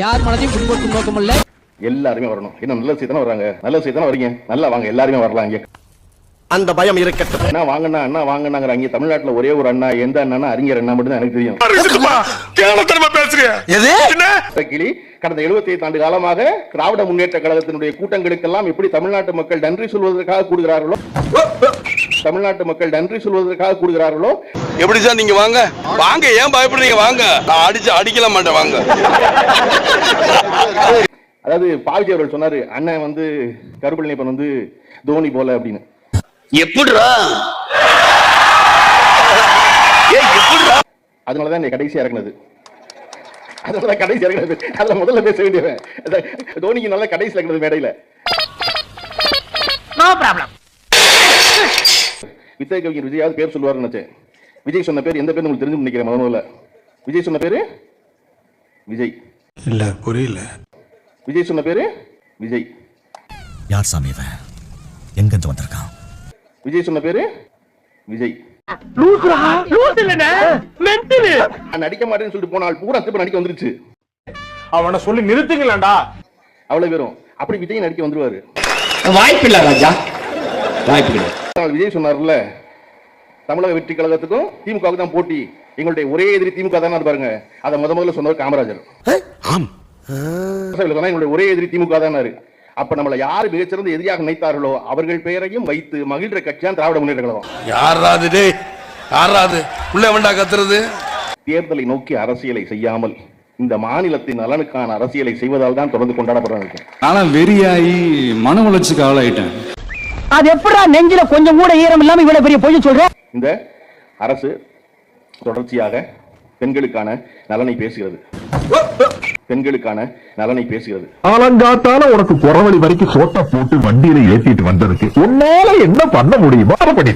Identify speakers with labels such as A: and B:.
A: யார் மனதையும் புண்படுத்தும் நோக்கம் இல்ல.
B: எல்லாருமே வரணும். என்ன நல்ல செய்தானே வர்றாங்க, நல்ல செய்தானே வரீங்க, நல்லா வாங்க, எல்லாருமே வரலாம். இங்க
C: அந்த பயம் இருக்கட்டும்.
B: என்ன வாங்கினா அண்ணா வாங்கினாங்கிற அங்கே தமிழ்நாட்டுல ஒரே ஒரு அண்ணா, எந்த அண்ணா அறிஞர் அண்ணா மட்டும் தான் எனக்கு தெரியும். கிளி கடந்த 75 ஆண்டு காலமாக திராவிட முன்னேற்ற கழகத்தினுடைய கூட்டங்களுக்கெல்லாம் எப்படி தமிழ்நாட்டு மக்கள் நன்றி சொல்வதற்காக கூடுகிறார்களோ, தமிழ்நாட்டு மக்கள் நன்றி சொல்வதற்காக கூடுகிறார்களோ.
D: எப்படி சார் நீங்க வாங்க வாங்க, ஏன் பயப்படுறீங்க? வாங்க, நான் அடிக்கல மாட்டேன், வாங்க.
B: அதாவது பாவிஜி அவர்கள் சொன்னாரு, அண்ணன் வந்து கருப்பழனியப்பன் வந்து தோனி போல அப்படின்னு.
D: எப்படிடா?
B: அதனாலதான் என்னை கடைசி இறக்குனது. அதனாலதான் கடைசி இறக்குனது. அதுல முதல்ல பேச வேண்டியவன் தோனிக்கு நல்லா கடைசி இறக்குனது மேடையில.
C: No problem.
B: வித்தை கவிஞர் விஜயாவது பேர் சொல்லுவாருன்னு நினைச்சேன். விஜய் சொன்ன பேர் எந்த பேர் உங்களுக்கு தெரிஞ்சு நினைக்கிறேன். முதல்ல விஜய் சொன்ன பேரு விஜய்
E: இல்ல, புரியல.
B: விஜய் சொன்ன பேரு விஜய்.
F: யார் சாமி இவன்? எங்க இருந்து வந்திருக்கான்?
B: விஜய் சொன்ன பேரு விஜய். நடிக்க மாட்டேன்னு சொல்லிட்டு போனால் பூரா திரும்ப நடிக்க வந்துருச்சு.
E: அவனை சொல்லி நிறுத்துங்களா?
B: அவ்வளவு பேரும் அப்படி விஜய் நடிக்க வந்துருவாரு.
A: வாய்ப்பில்லை ராஜா, வாய்ப்பில்லை.
B: விஜய் சொன்னார்ல, தமிழக வெற்றி கழகத்துக்கும் திமுகவுக்கு தான் போட்டி, எங்களுடைய ஒரே எதிரி திமுக தானே பாருங்க. அதை முதல்ல சொன்னவர் காமராஜர். எங்களுடைய ஒரே எதிரி திமுக தானே. அப்ப நம்மள யாரு மிகச்சிறந்த எதிரியாக நினைத்தார்களோ அவர்கள் பெயரையும் வைத்து மகிழ்ற கட்சியான் திராவிட முன்னேற்ற கழகம்.
D: யாராது யாராது உள்ள வேண்டா கத்துறது?
B: தேர்தலை நோக்கி அரசியலை செய்யாமல் இந்த மாநிலத்தின் நலனுக்கான அரசியலை செய்வதால் தான் தொடர்ந்து கொண்டாடப்படுறாங்க.
E: ஆனா வெறியாயி மன உளைச்சுக்கு ஆளாயிட்டேன்.
C: அது எப்படா நெஞ்சில கொஞ்சம் கூட ஈரம் இல்லாம இவ்வளவு பெரிய பொய் சொல்ற?
B: இந்த அரசு தொடர்ச்சியாக பெண்களுக்கான நலனை பேசுகிறது, பெண்களுக்கான நலனை பேசுகிறது.
G: ஆலங்காத்தால உனக்கு குறவழி வரைக்கும் சோட்டா போட்டு வண்டியில ஏத்திட்டு வந்ததுக்கு உன்னால என்ன பண்ண முடியுமோ அதை பண்ணிட்ட.